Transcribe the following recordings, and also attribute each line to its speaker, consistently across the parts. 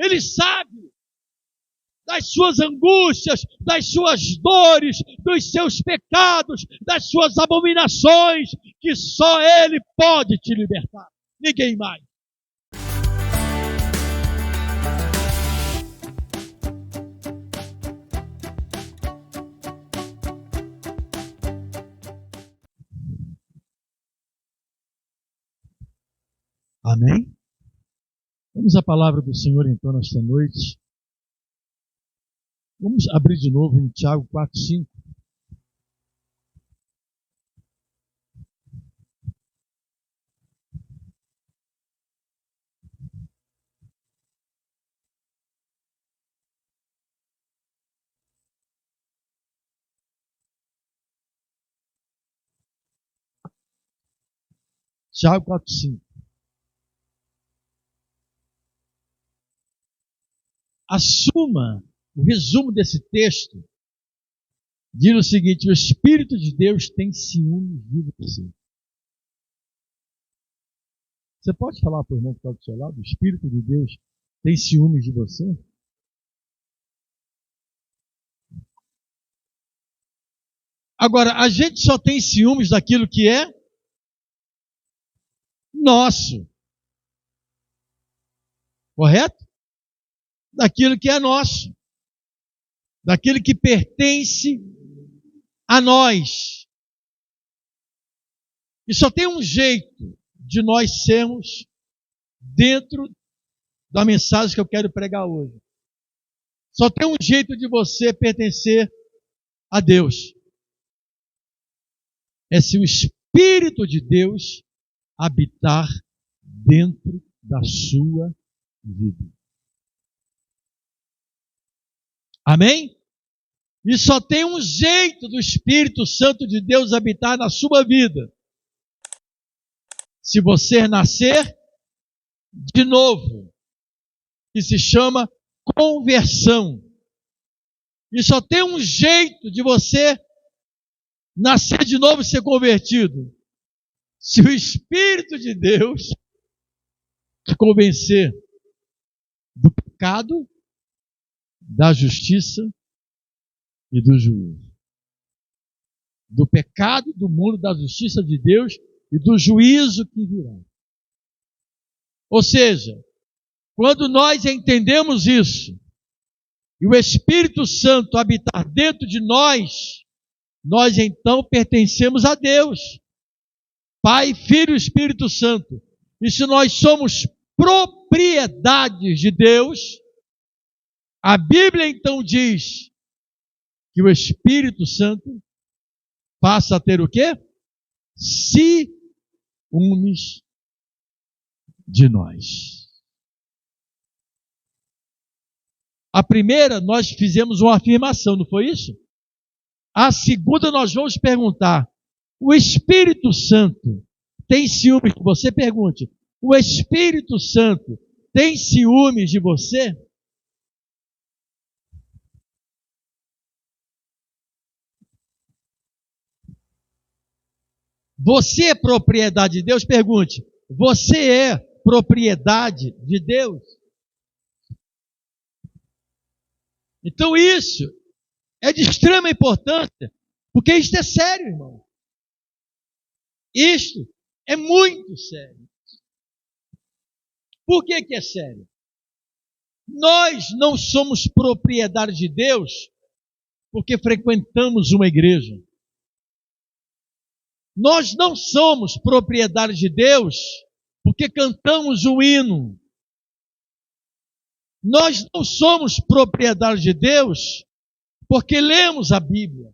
Speaker 1: Ele sabe das suas angústias, das suas dores, dos seus pecados, das suas abominações, que só Ele pode te libertar. Ninguém mais. Amém? Vamos à palavra do Senhor então nesta noite. Vamos abrir de novo em Tiago 4:5. Tiago 4:5. Assuma o resumo desse texto. Diz o seguinte: o Espírito de Deus tem ciúmes de você. Você pode falar para o irmão que está do seu lado? O Espírito de Deus tem ciúmes de você? Agora, a gente só tem ciúmes daquilo que é nosso. Correto? Daquilo que é nosso. Daquilo que pertence a nós. E só tem um jeito de nós sermos dentro da mensagem que eu quero pregar hoje. Só tem um jeito de você pertencer a Deus. É se o Espírito de Deus habitar dentro da sua vida. Amém? E só tem um jeito do Espírito Santo de Deus habitar na sua vida. Se você nascer de novo, que se chama conversão. E só tem um jeito de você nascer de novo e ser convertido. Se o Espírito de Deus te convencer do pecado, da justiça e do juízo. Do pecado, do mundo, da justiça de Deus e do juízo que virá. Ou seja, quando nós entendemos isso, e o Espírito Santo habitar dentro de nós, nós então pertencemos a Deus. Pai, Filho e Espírito Santo. E se nós somos propriedades de Deus, a Bíblia então diz que o Espírito Santo passa a ter o quê? Ciúmes de nós. A primeira, nós fizemos uma afirmação, não foi isso? A segunda, nós vamos perguntar: o Espírito Santo tem ciúmes de você? Pergunte: o Espírito Santo tem ciúmes de você? Você é propriedade de Deus? Pergunte: você é propriedade de Deus? Então isso é de extrema importância, porque isto é sério, irmão. Isto é muito sério. Por que é sério? Nós não somos propriedade de Deus porque frequentamos uma igreja. Nós não somos propriedade de Deus porque cantamos um hino. Nós não somos propriedade de Deus porque lemos a Bíblia.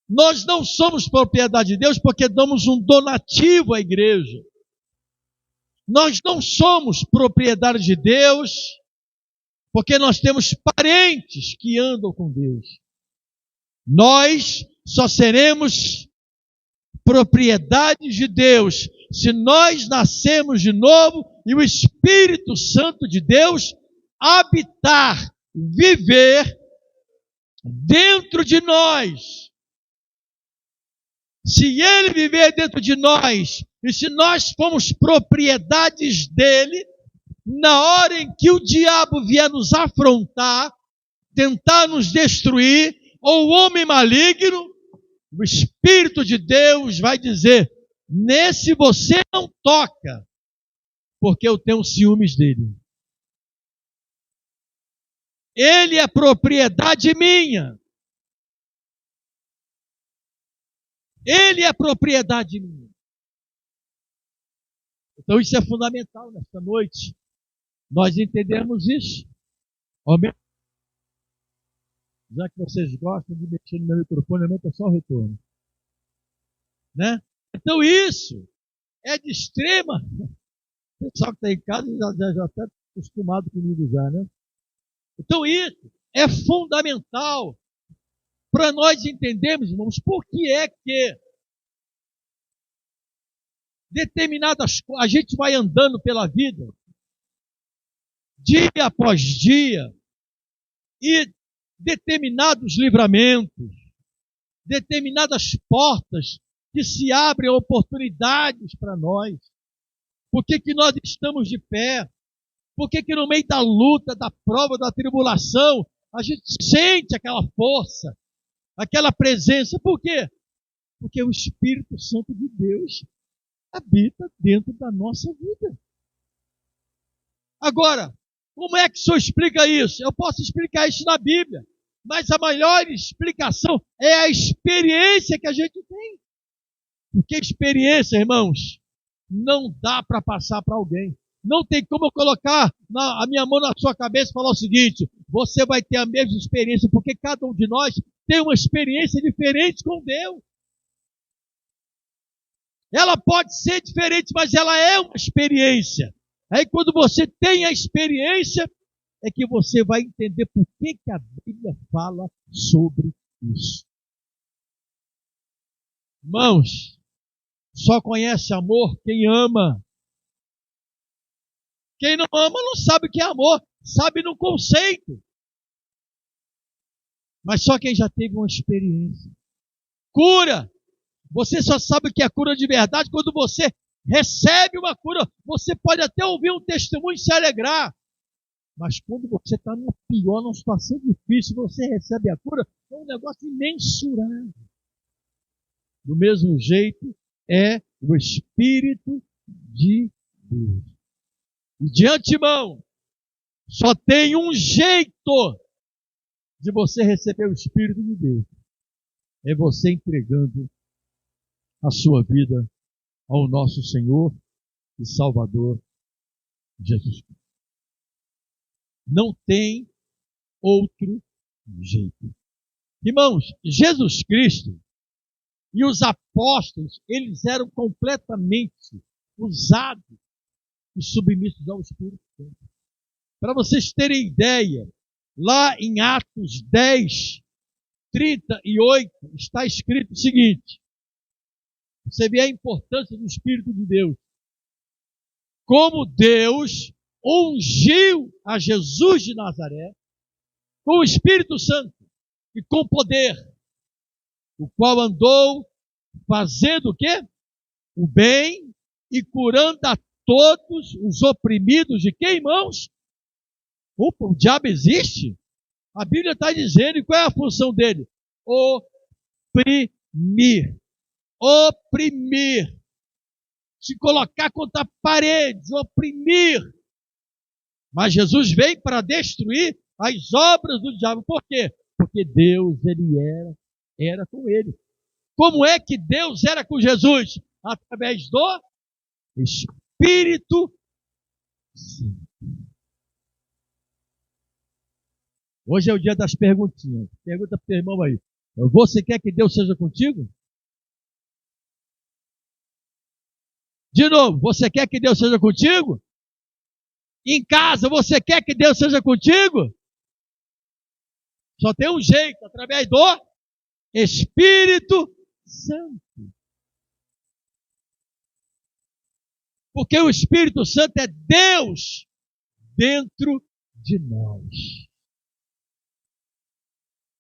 Speaker 1: Nós não somos propriedade de Deus porque damos um donativo à igreja. Nós não somos propriedade de Deus porque nós temos parentes que andam com Deus. Nós só seremos propriedade de Deus se nós nascermos de novo e o Espírito Santo de Deus habitar, viver dentro de nós. Se Ele viver dentro de nós e se nós formos propriedades dele, na hora em que o diabo vier nos afrontar, tentar nos destruir, ou o homem maligno, o Espírito de Deus vai dizer: nesse você não toca, porque eu tenho ciúmes dele. Ele é propriedade minha. Ele é propriedade minha. Então isso é fundamental nesta noite. Nós entendemos isso. Amém? Já que vocês gostam de mexer no meu microfone, aumenta só o retorno. Né? Então isso é de extrema. O pessoal que está em casa já está acostumado comigo já, né? Então isso é fundamental para nós entendermos, irmãos, por que é que determinadas coisas, a gente vai andando pela vida, dia após dia, e determinados livramentos, determinadas portas que se abrem oportunidades para nós. Por que que nós estamos de pé? Por que que no meio da luta, da prova, da tribulação, a gente sente aquela força, aquela presença? Por quê? Porque o Espírito Santo de Deus habita dentro da nossa vida. Agora, como é que o senhor explica isso? Eu posso explicar isso na Bíblia, mas a maior explicação é a experiência que a gente tem. Porque experiência, irmãos, não dá para passar para alguém. Não tem como eu colocar a minha mão na sua cabeça e falar o seguinte: você vai ter a mesma experiência, porque cada um de nós tem uma experiência diferente com Deus. Ela pode ser diferente, mas ela é uma experiência. Aí quando você tem a experiência, é que você vai entender por que a Bíblia fala sobre isso. Irmãos, só conhece amor quem ama. Quem não ama não sabe o que é amor, sabe no conceito. Mas só quem já teve uma experiência. Cura. Você só sabe o que é cura de verdade quando você recebe uma cura. Você pode até ouvir um testemunho e se alegrar. Mas quando você está numa pior, numa situação difícil, você recebe a cura, é um negócio imensurável. Do mesmo jeito, é o Espírito de Deus. E de antemão, só tem um jeito de você receber o Espírito de Deus. É você entregando a sua vida ao nosso Senhor e Salvador Jesus Cristo. Não tem outro jeito. Irmãos, Jesus Cristo e os apóstolos, eles eram completamente usados e submissos ao Espírito Santo. Para vocês terem ideia, lá em Atos 10, 38, está escrito o seguinte: você vê a importância do Espírito de Deus. Como Deus ungiu a Jesus de Nazaré com o Espírito Santo e com poder, o qual andou fazendo o quê? O bem e curando a todos os oprimidos de quem, irmãos? Opa, o diabo existe? A Bíblia está dizendo, e qual é a função dele? Oprimir. Oprimir. Se colocar contra paredes, oprimir. Mas Jesus veio para destruir as obras do diabo. Por quê? Porque Deus, ele era com ele. Como é que Deus era com Jesus? Através do Espírito Santo. Hoje é o dia das perguntinhas. Pergunta para o teu irmão aí: você quer que Deus seja contigo? De novo, você quer que Deus seja contigo? Em casa, você quer que Deus seja contigo? Só tem um jeito, através do Espírito Santo. Porque o Espírito Santo é Deus dentro de nós.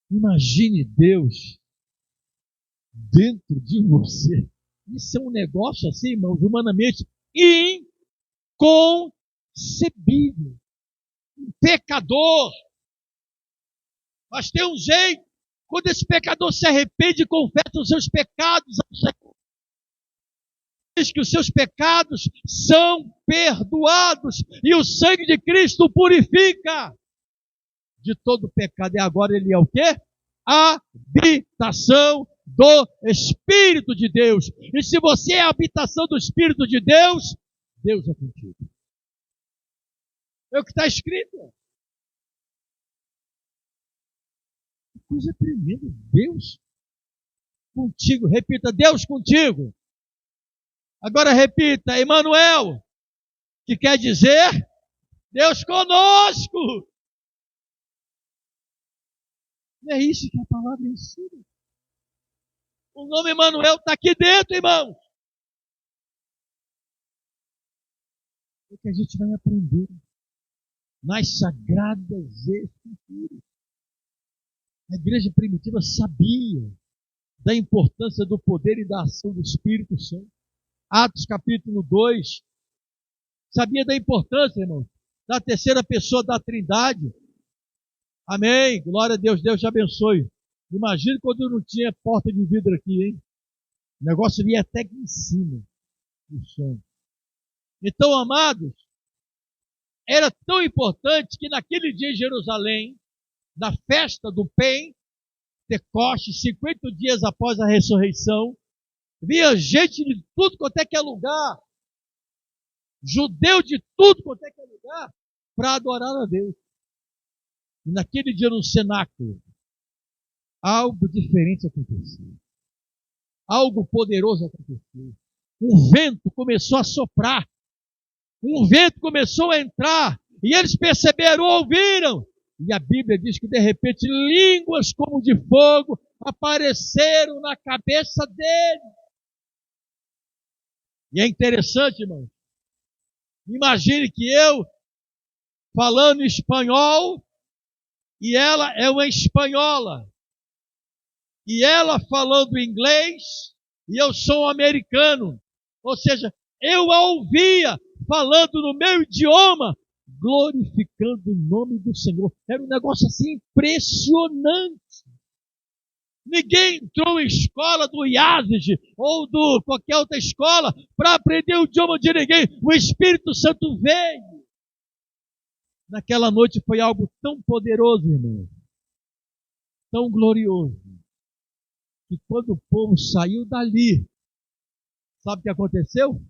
Speaker 1: Imagine Deus dentro de você. Isso é um negócio assim, irmãos, humanamente inconcebível. inconcebível. Um pecador. Mas tem um jeito. Quando esse pecador se arrepende e confessa os seus pecados ao Senhor, diz que os seus pecados são perdoados e o sangue de Cristo o purifica de todo pecado. E agora ele é o quê? Habitação do Espírito de Deus. E se você é a habitação do Espírito de Deus, Deus é contigo. É o que está escrito. Que coisa tremenda. Deus contigo. Repita, Deus contigo. Agora repita, Emmanuel, que quer dizer Deus conosco. Não é isso que a palavra ensina. O nome Emmanuel está aqui dentro, irmãos. É o que a gente vai aprender nas sagradas escrituras. A igreja primitiva sabia da importância do poder e da ação do Espírito Santo. Atos capítulo 2. Sabia da importância, irmãos, da terceira pessoa da Trindade. Amém. Glória a Deus. Deus te abençoe. Imagina quando eu não tinha porta de vidro aqui, hein? O negócio vinha até aqui em cima do som. Então, amados, era tão importante que naquele dia em Jerusalém, na festa do Pentecostes, 50 dias após a ressurreição, via gente de tudo quanto é que é lugar, judeu de tudo quanto é que é lugar, para adorar a Deus. E naquele dia no cenáculo, algo diferente aconteceu. Algo poderoso aconteceu. Um vento começou a soprar. Um vento começou a entrar. E eles perceberam, ouviram. E a Bíblia diz que de repente línguas como de fogo apareceram na cabeça deles. E é interessante, irmão. Imagine que eu, falando espanhol, e ela é uma espanhola. E ela falando inglês, e eu sou um americano. Ou seja, eu a ouvia falando no meu idioma, glorificando o nome do Senhor. Era um negócio assim impressionante. Ninguém entrou em escola do IASG ou do qualquer outra escola para aprender o idioma de ninguém. O Espírito Santo veio. Naquela noite foi algo tão poderoso, irmão. Tão glorioso. Que quando o povo saiu dali, sabe o que aconteceu?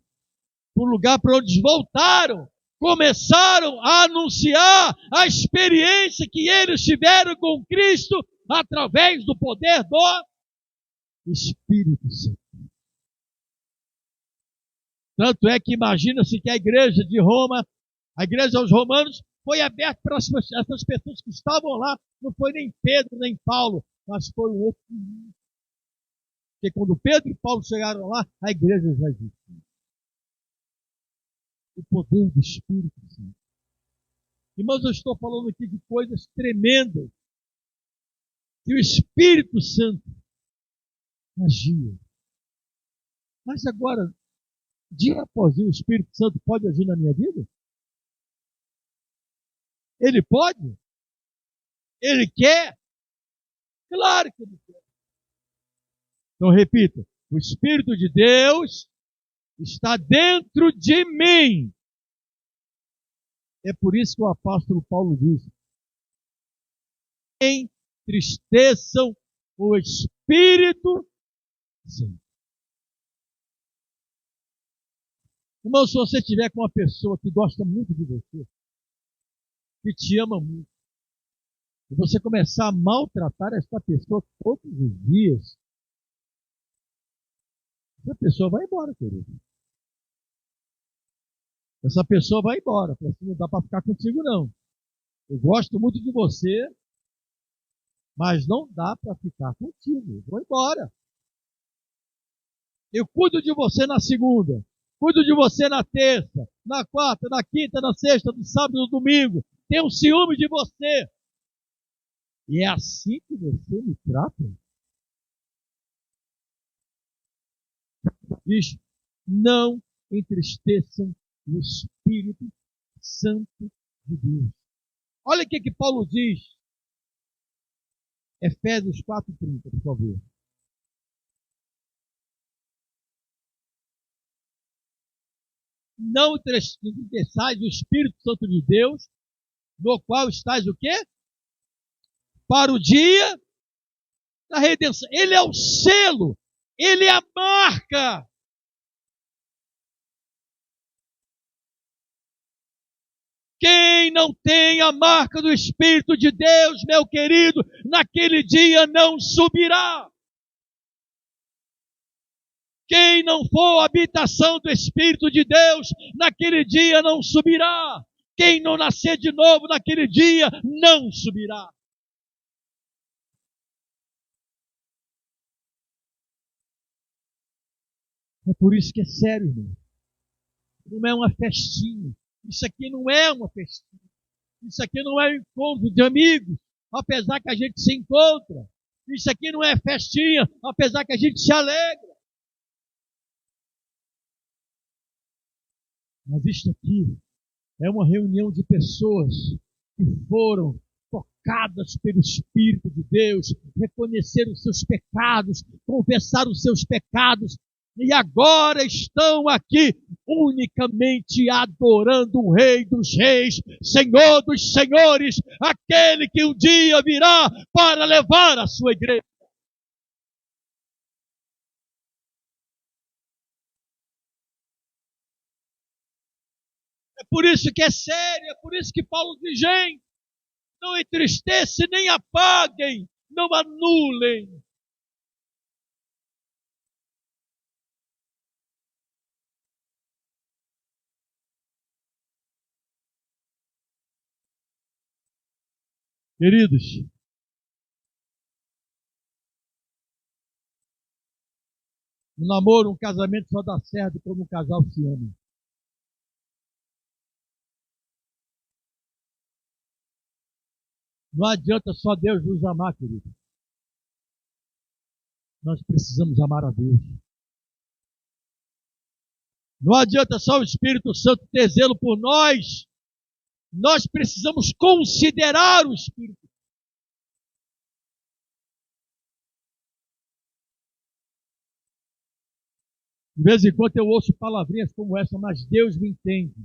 Speaker 1: O lugar para onde eles voltaram, começaram a anunciar a experiência que eles tiveram com Cristo através do poder do Espírito Santo. Tanto é que imagina-se que a igreja de Roma, a igreja aos romanos, foi aberta para essas pessoas que estavam lá. Não foi nem Pedro, nem Paulo, mas foi o outro. Porque quando Pedro e Paulo chegaram lá, a igreja já existia. O poder do Espírito Santo. Irmãos, eu estou falando aqui de coisas tremendas. Que o Espírito Santo agia. Mas agora, dia após dia, o Espírito Santo pode agir na minha vida? Ele pode? Ele quer? Claro que ele quer. Então repita, o Espírito de Deus está dentro de mim. É por isso que o apóstolo Paulo diz, entristeçam o Espírito Santo. Irmão, se você estiver com uma pessoa que gosta muito de você, que te ama muito, e você começar a maltratar essa pessoa todos os dias, essa pessoa vai embora, querido. Essa pessoa vai embora. Não dá para ficar contigo, não. Eu gosto muito de você, mas não dá para ficar contigo. Eu vou embora. Eu cuido de você na segunda, cuido de você na terça, na quarta, na quinta, na sexta, no sábado, no domingo. Tenho ciúme de você. E é assim que você me trata? Diz, não entristeçam o Espírito Santo de Deus. Olha o que Paulo diz. Efésios 4:30, por favor. Não entristeçais o Espírito Santo de Deus, no qual estáis o quê? Para o dia da redenção. Ele é o selo, ele é a marca. Quem não tem a marca do Espírito de Deus, meu querido, naquele dia não subirá. Quem não for a habitação do Espírito de Deus, naquele dia não subirá. Quem não nascer de novo naquele dia, não subirá. É por isso que é sério, irmão. Não é uma festinha. Isso aqui não é uma festinha. Isso aqui não é um encontro de amigos, apesar que a gente se encontra. Isso aqui não é festinha, apesar que a gente se alegra. Mas isto aqui é uma reunião de pessoas que foram tocadas pelo Espírito de Deus, reconheceram os seus pecados, confessaram os seus pecados, e agora estão aqui unicamente adorando o Rei dos Reis, Senhor dos Senhores, aquele que um dia virá para levar a sua igreja. É por isso que é sério, é por isso que Paulo diz, gente, não entristece nem apaguem, não anulem. Queridos, um namoro, um casamento só dá certo quando um casal se ama. Não adianta só Deus nos amar, querido. Nós precisamos amar a Deus. Não adianta só o Espírito Santo ter zelo por nós. Nós precisamos considerar o Espírito. De vez em quando eu ouço palavrinhas como essa, mas Deus me entende.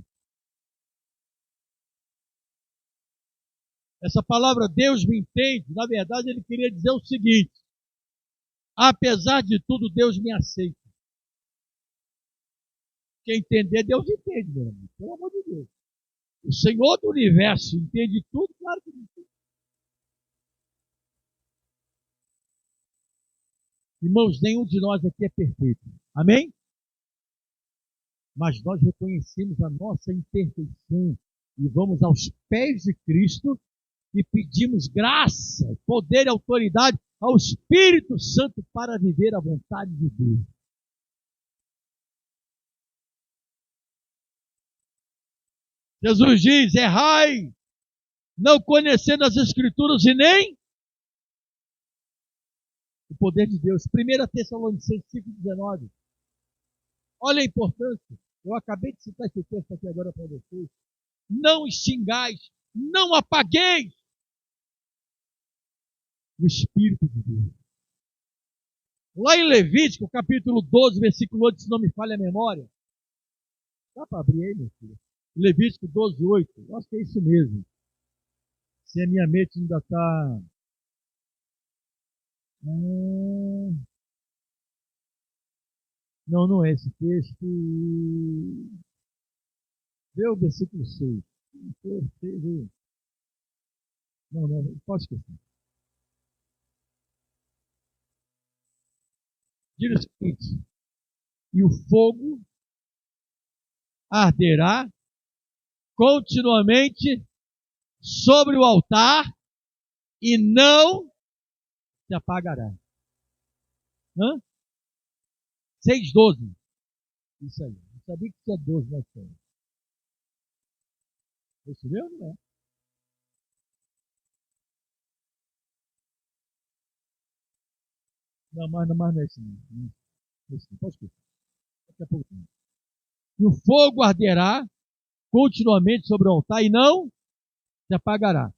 Speaker 1: Essa palavra Deus me entende, na verdade ele queria dizer o seguinte: apesar de tudo, Deus me aceita. Quem entender, Deus entende, meu amigo. Pelo amor de Deus. O Senhor do universo entende tudo, claro que não entende. Irmãos, nenhum de nós aqui é perfeito. Amém? Mas nós reconhecemos a nossa imperfeição e vamos aos pés de Cristo e pedimos graça, poder e autoridade ao Espírito Santo para viver a vontade de Deus. Jesus diz, errai, não conhecendo as Escrituras e nem o poder de Deus. 1 Tessalonicenses 5,19. Olha a importância. Eu acabei de citar esse texto aqui agora para vocês. Não extingais, não apagueis o Espírito de Deus. Lá em Levítico, capítulo 12, versículo 8, se não me falha a memória. Dá para abrir aí, meu filho? Levítico 12, 8. Eu acho que é isso mesmo. Se a minha mente ainda está... Não, não é esse texto. Vê o versículo 6. Não, pode esquecer. Diz o seguinte: e o fogo arderá continuamente sobre o altar e não se apagará. 6:12. Isso aí. Eu sabia que tinha 12 na história. Esse mesmo, não é? Não, mas não é esse não. Esse não. Pode esquecer. Daqui a pouco. E o fogo arderá continuamente sobre o altar e não se apagará.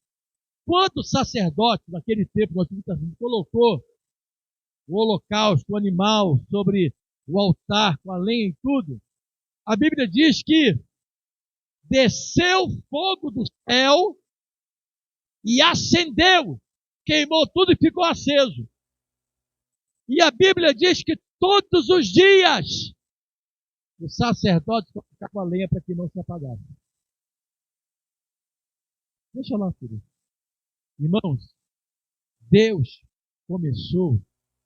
Speaker 1: Quando o sacerdote naquele tempo do Antigo Testamento colocou o holocausto, o animal sobre o altar, com a lenha e tudo, a Bíblia diz que desceu fogo do céu e acendeu, queimou tudo e ficou aceso. E a Bíblia diz que todos os dias o sacerdote colocava a lenha para que não se apagasse. Deixa lá, filho. Irmãos, Deus começou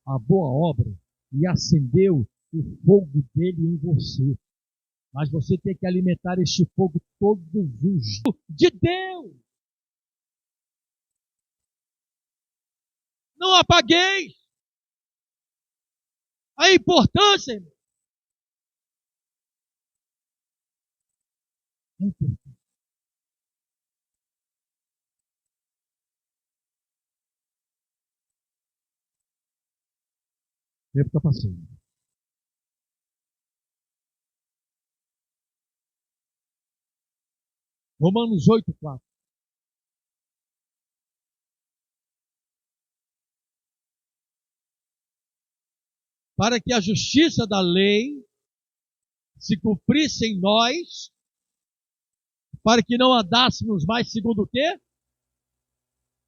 Speaker 1: a boa obra e acendeu o fogo dele em você. Mas você tem que alimentar este fogo todos os dias de Deus. Não apagueis. A importância, irmão. É importante. O tempo está passando. Romanos 8:4. Para que a justiça da lei se cumprisse em nós, para que não andássemos mais segundo o quê?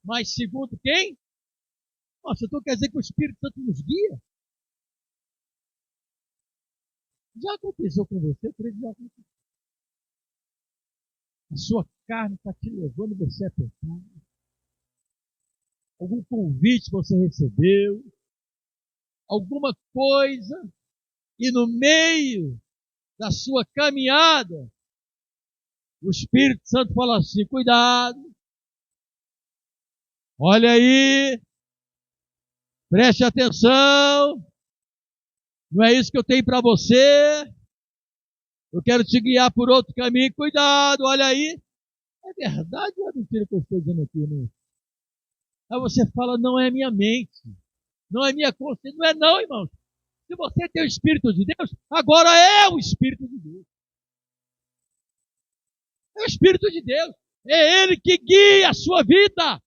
Speaker 1: Mas segundo quem? Nossa, então quer dizer que o Espírito Santo nos guia? Já aconteceu com você? Eu creio que já aconteceu. A sua carne está te levando você a pensar. Algum convite você recebeu, alguma coisa, e no meio da sua caminhada, o Espírito Santo fala assim: cuidado, olha aí, preste atenção, não é isso que eu tenho para você, eu quero te guiar por outro caminho, cuidado, olha aí. É verdade ou é mentira que eu estou dizendo aqui, né? Aí você fala: não é minha mente, não é minha consciência, não é não, irmão. Se você tem o Espírito de Deus, agora é o Espírito de Deus. É o Espírito de Deus. É Ele que guia a sua vida.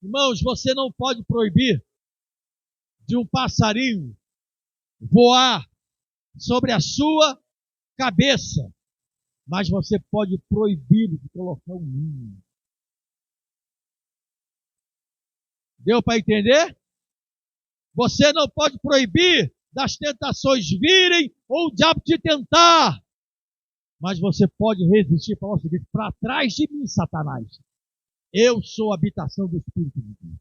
Speaker 1: Irmãos, você não pode proibir de um passarinho voar sobre a sua cabeça, mas você pode proibir de colocar um ninho. Deu para entender? Você não pode proibir das tentações virem ou o diabo te tentar, mas você pode resistir e falar o seguinte: para trás de mim, Satanás, eu sou a habitação do Espírito de Deus.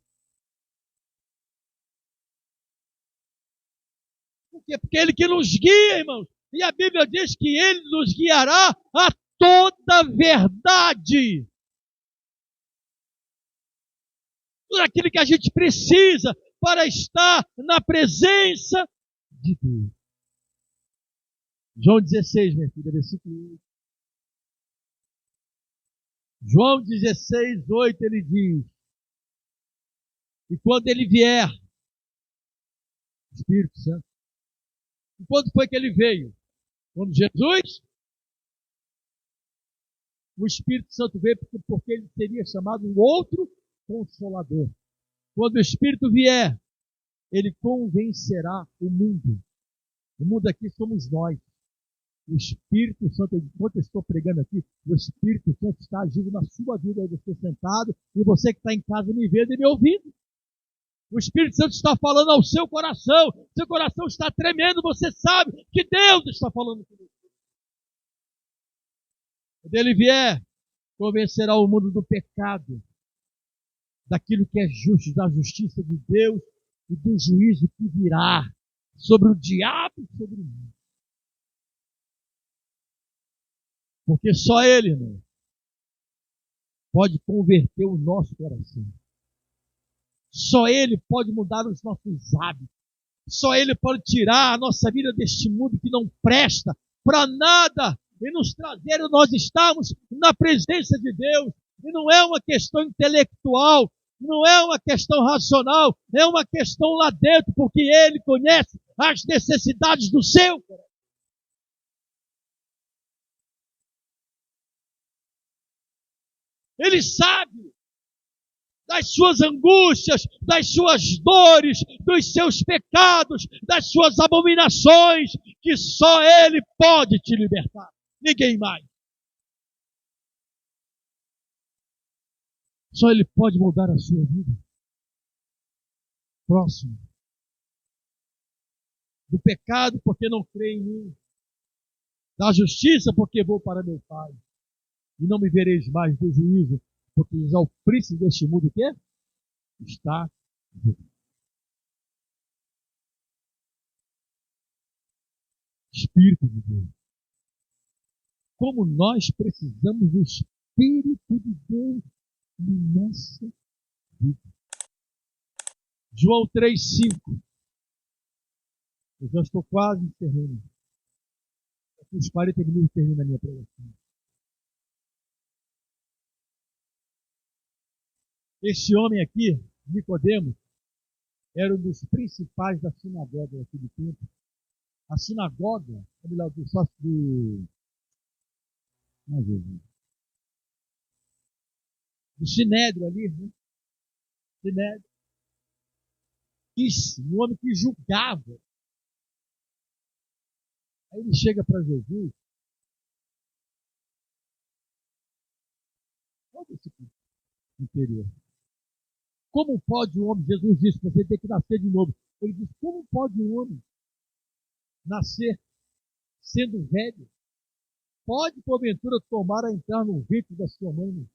Speaker 1: Por quê? Porque Ele que nos guia, irmãos. E a Bíblia diz que Ele nos guiará a toda verdade. Tudo aquilo que a gente precisa para estar na presença de Deus. João 16, minha filha, versículo 8. João 16, 8, ele diz: e quando ele vier, Espírito Santo. E quando foi que ele veio? Quando Jesus? O Espírito Santo veio porque ele seria chamado um outro Consolador. Quando o Espírito vier, ele convencerá o mundo. O mundo aqui somos nós. O Espírito Santo, enquanto eu estou pregando aqui, o Espírito Santo está agindo na sua vida, aí você sentado, e você que está em casa me vendo e me ouvindo. O Espírito Santo está falando ao seu coração está tremendo, você sabe que Deus está falando com você. Quando ele vier, convencerá o mundo do pecado, daquilo que é justo, da justiça de Deus e do juízo que virá sobre o diabo e sobre o mundo. Porque só Ele, irmão, pode converter o nosso coração. Só Ele pode mudar os nossos hábitos. Só Ele pode tirar a nossa vida deste mundo que não presta para nada e nos trazer nós estamos na presença de Deus. E não é uma questão intelectual, Não é uma questão racional, é uma questão lá dentro, porque Ele conhece as necessidades do seu coração. Ele sabe das suas angústias, das suas dores, dos seus pecados, das suas abominações, que só Ele pode te libertar. Ninguém mais. Só Ele pode mudar a sua vida. Próximo. Do pecado, porque não crê em mim. Da justiça, porque vou para meu Pai. E não me vereis mais do juízo, porque já o príncipe deste mundo, o quê? Está julgado. Espírito de Deus. Como nós precisamos do Espírito de Deus na nossa vida. João 3,5. Eu já estou quase encerrando. Daqui uns 40 minutos termina a minha pregação. Este homem aqui, Nicodemos, era um dos principais da sinagoga daquele tempo. A sinagoga, do sócio do Sinédrio ali, né? Sinédrio. Isso, um homem que julgava. Aí ele chega para Jesus. Olha esse interior. Como pode um homem, Jesus disse, você tem que nascer de novo. Ele disse, como pode um homem nascer sendo velho? Pode, porventura, tomar a entrar no ventre da sua mãe?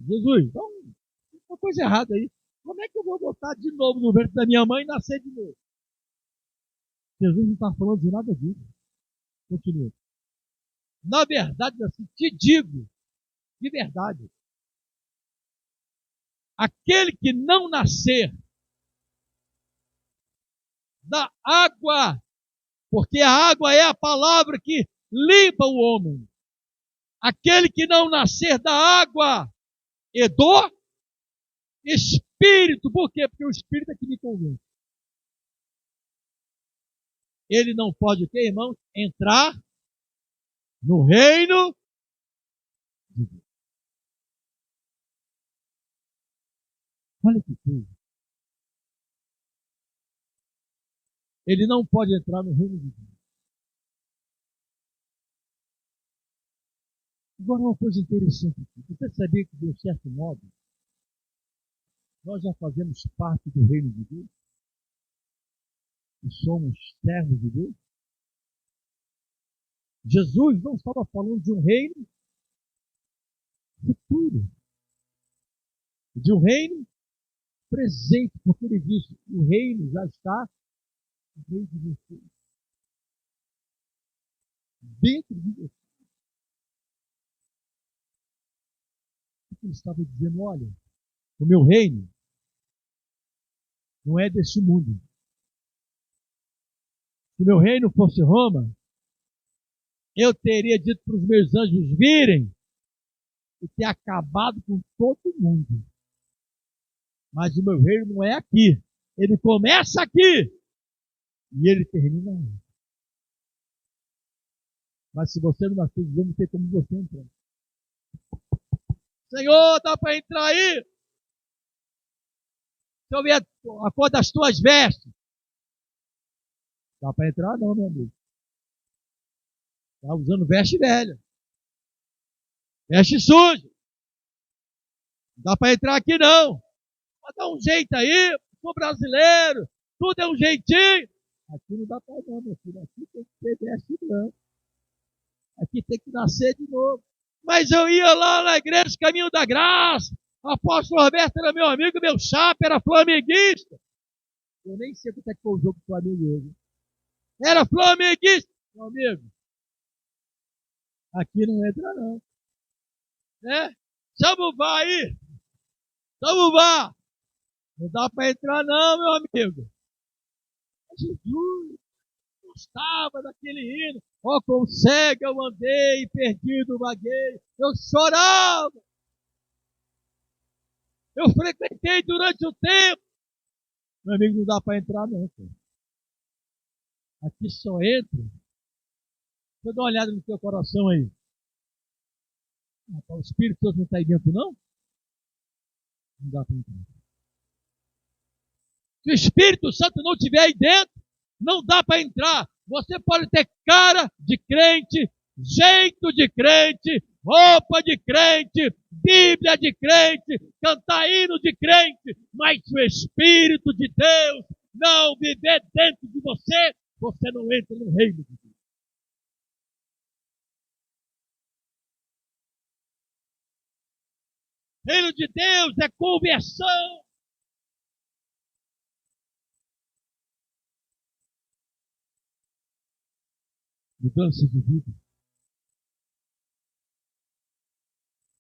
Speaker 1: Jesus, então, uma coisa errada aí. Como é que eu vou botar de novo no ventre da minha mãe e nascer de novo? Jesus não está falando de nada disso. Continua. Na verdade, assim, te digo, de verdade, aquele que não nascer da água, porque a água é a palavra que limpa o homem. Aquele que não nascer da água e do Espírito. Por quê? Porque o Espírito é que me convence. Ele não pode, o quê, irmão? Entrar no reino de Deus. Olha que coisa. Ele não pode entrar no reino de Deus. Agora, uma coisa interessante aqui. Você sabia que, de um certo modo, nós já fazemos parte do reino de Deus? E somos servos de Deus? Jesus não estava falando de um reino futuro, de um reino presente, porque ele disse, o reino já está dentro de você. Dentro de você. Ele estava dizendo, olha, o meu reino não é desse mundo. Se meu reino fosse Roma, eu teria dito para os meus anjos virem e ter acabado com todo mundo. Mas o meu reino não é aqui. Ele começa aqui e ele termina aí. Mas se você não nascer de novo, não tem como você entrar. Senhor, dá para entrar aí? Se eu ver a cor das tuas vestes. Dá para entrar não, meu amigo. Está usando veste velha. Veste sujo. Não dá para entrar aqui não. Mas dá um jeito aí, sou brasileiro, tudo é um jeitinho. Aqui não dá para não, meu filho. Aqui tem que ter veste branca. Aqui tem que nascer de novo. Mas eu ia lá na igreja Caminho da Graça. O apóstolo Roberto era meu amigo, meu chapa, era flamenguista. Eu nem sei quanto é que foi o jogo do Flamengo hoje. Era flamenguista. Meu amigo, aqui não entra não. Né? Chama o VAR aí. Chama o VAR. Não dá para entrar não, meu amigo. Jesus gostava daquele hino. Ó, com cego eu andei, perdido vaguei. Eu chorava. Eu frequentei durante o tempo. Meu amigo, não dá para entrar, não. Cara. Aqui só entra. Deixa eu dar uma olhada no teu coração aí. O Espírito Santo não está aí dentro, não? Não dá para entrar. Se o Espírito Santo não estiver aí dentro, não dá para entrar. Você pode ter cara de crente, jeito de crente, roupa de crente, Bíblia de crente, cantar hino de crente, mas se o Espírito de Deus não viver dentro de você, você não entra no reino de Deus. Reino de Deus é conversão. Mudança de vida.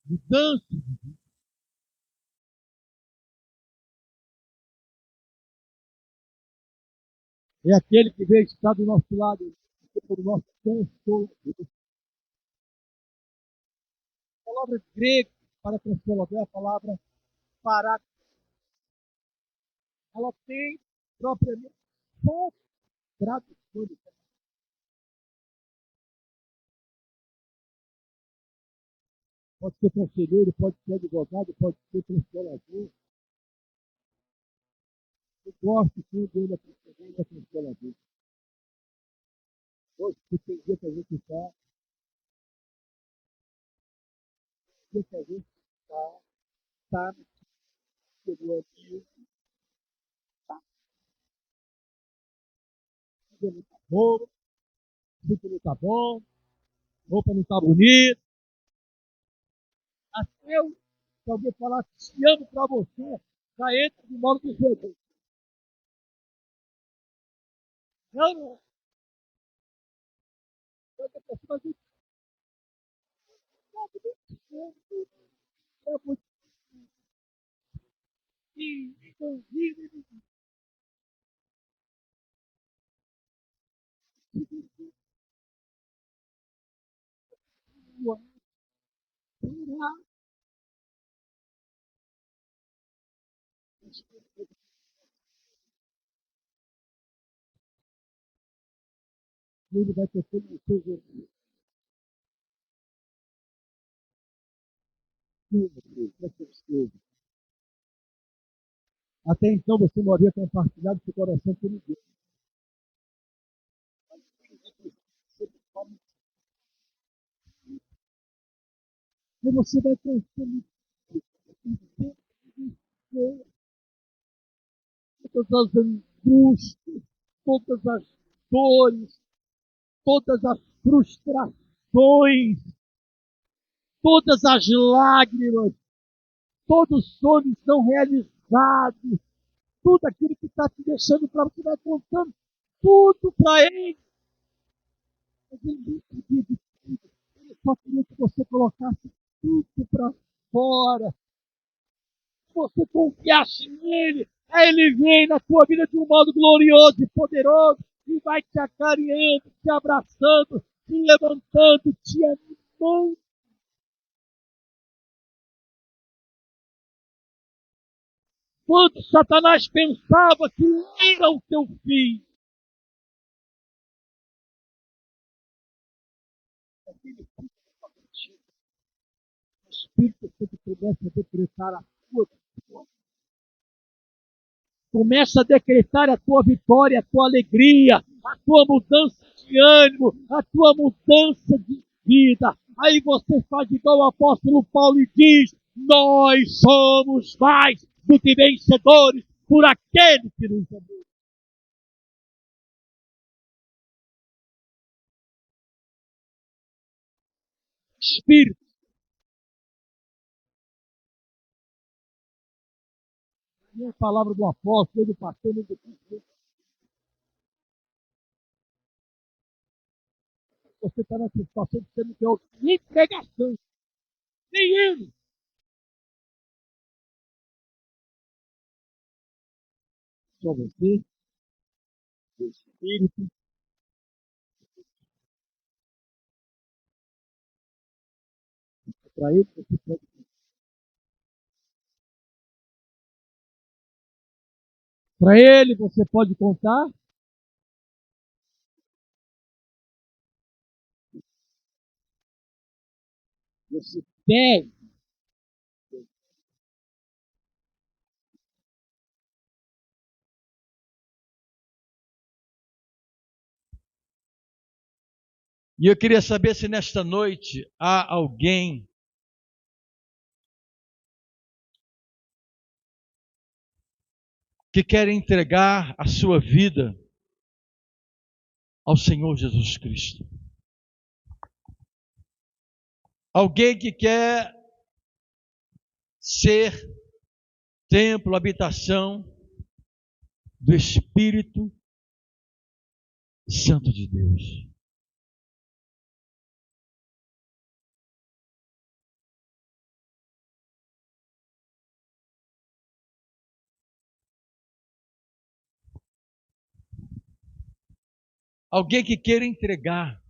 Speaker 1: Mudança de vida. É aquele que veio estar do nosso lado, do nosso consolador. A palavra grega para consolador é a palavra paráclito. Ela tem propriamente só traduções. Pode ser conselheiro, pode ser advogado, pode ser consolador. Eu gosto quando ele é consolador. Hoje, tem dia que a gente está, dia que a gente está no exterior aqui, tá, tudo não está bom, tudo não está bom, roupa não está bonita. Até eu, se alguém falar que te amo para você, já entra de modo diferente. Não, não. Eu tô pensando assim, é muito inclusive ele vai ter todo o seu Jesus. Até então você não havia compartilhado seu coração com ninguém. E você vai crescendo todas as angústias, todas as dores, todas as frustrações, todas as lágrimas, todos os sonhos não realizados, tudo aquilo que está te deixando para você, vai contando tudo para ele. Mas ele não podia de tudo. Ele só queria que você colocasse tudo para fora. Se você confiasse nele, aí ele vem na tua vida de um modo glorioso e poderoso e vai te acarinhando, te abraçando, te levantando, te animando. Quando Satanás pensava que era o teu fim, o Espírito Santo começa a decretar a tua vitória. Começa a decretar a tua vitória, a tua alegria, a tua mudança de ânimo, a tua mudança de vida. Aí você faz igual o apóstolo Paulo e diz: nós somos mais do que vencedores por aquele que nos amou. Espírito, não é a palavra do apóstolo, do pastor, do pastor. Você está nessa situação de você não ter outra pregação, nem ele. Só você, o Espírito, para ele você pode Para Ele você pode contar. Você deve. E eu queria saber se nesta noite há alguém que quer entregar a sua vida ao Senhor Jesus Cristo. Alguém que quer ser templo, habitação do Espírito Santo de Deus. Alguém que queira entregar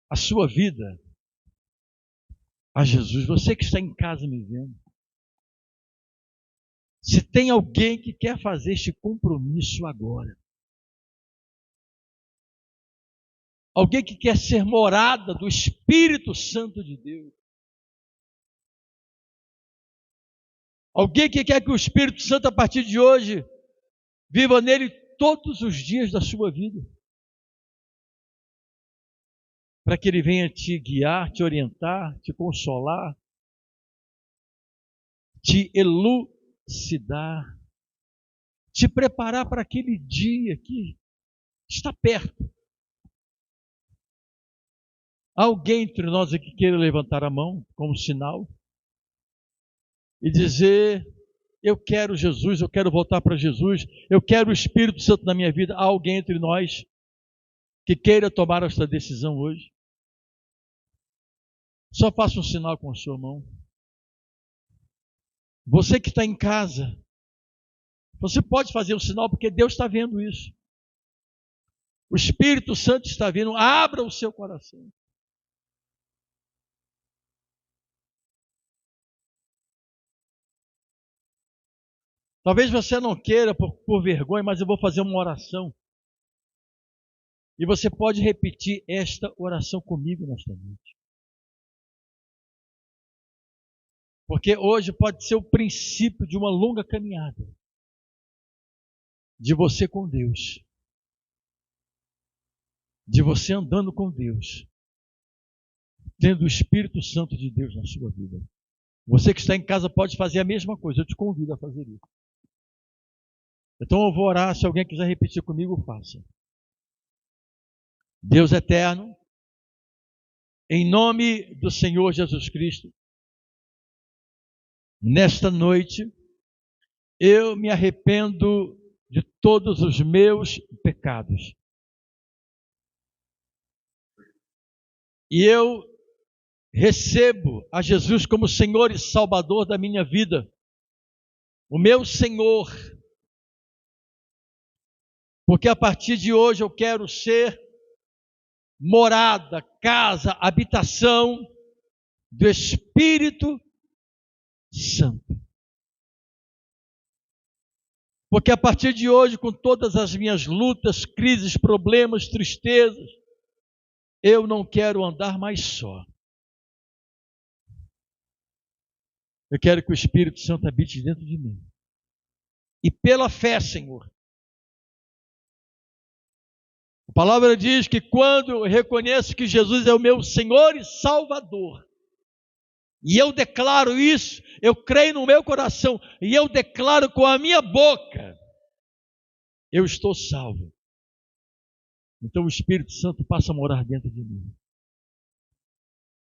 Speaker 1: a sua vida a Jesus. Você que está em casa me vendo. Se tem alguém que quer fazer este compromisso agora. Alguém que quer ser morada do Espírito Santo de Deus. Alguém que quer que o Espírito Santo, a partir de hoje, viva nele todos os dias da sua vida. Para que ele venha te guiar, te orientar, te consolar, te elucidar, te preparar para aquele dia que está perto. Alguém entre nós aqui queira levantar a mão como sinal e dizer: eu quero Jesus, eu quero voltar para Jesus, eu quero o Espírito Santo na minha vida. Há alguém entre nós que queira tomar esta decisão hoje? Só faça um sinal com a sua mão. Você que está em casa, você pode fazer um sinal porque Deus está vendo isso. O Espírito Santo está vendo. Abra o seu coração. Talvez você não queira por vergonha, mas eu vou fazer uma oração. E você pode repetir esta oração comigo nesta noite. Porque hoje pode ser o princípio de uma longa caminhada de você com Deus. De você andando com Deus. Tendo o Espírito Santo de Deus na sua vida. Você que está em casa pode fazer a mesma coisa. Eu te convido a fazer isso. Então eu vou orar. Se alguém quiser repetir comigo, faça. Deus eterno, em nome do Senhor Jesus Cristo, nesta noite, eu me arrependo de todos os meus pecados. E eu recebo a Jesus como Senhor e Salvador da minha vida. O meu Senhor. Porque a partir de hoje eu quero ser morada, casa, habitação do Espírito Santo. Porque a partir de hoje, com todas as minhas lutas, crises, problemas, tristezas, eu não quero andar mais só. Eu quero que o Espírito Santo habite dentro de mim. E pela fé, Senhor, a palavra diz que quando eu reconheço que Jesus é o meu Senhor e Salvador, e eu declaro isso, eu creio no meu coração, e eu declaro com a minha boca, eu estou salvo. Então o Espírito Santo passa a morar dentro de mim.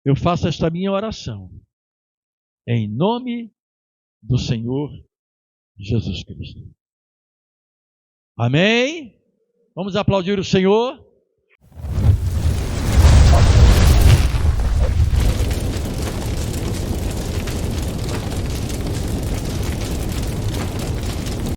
Speaker 1: Eu faço esta minha oração, em nome do Senhor Jesus Cristo. Amém? Vamos aplaudir o Senhor.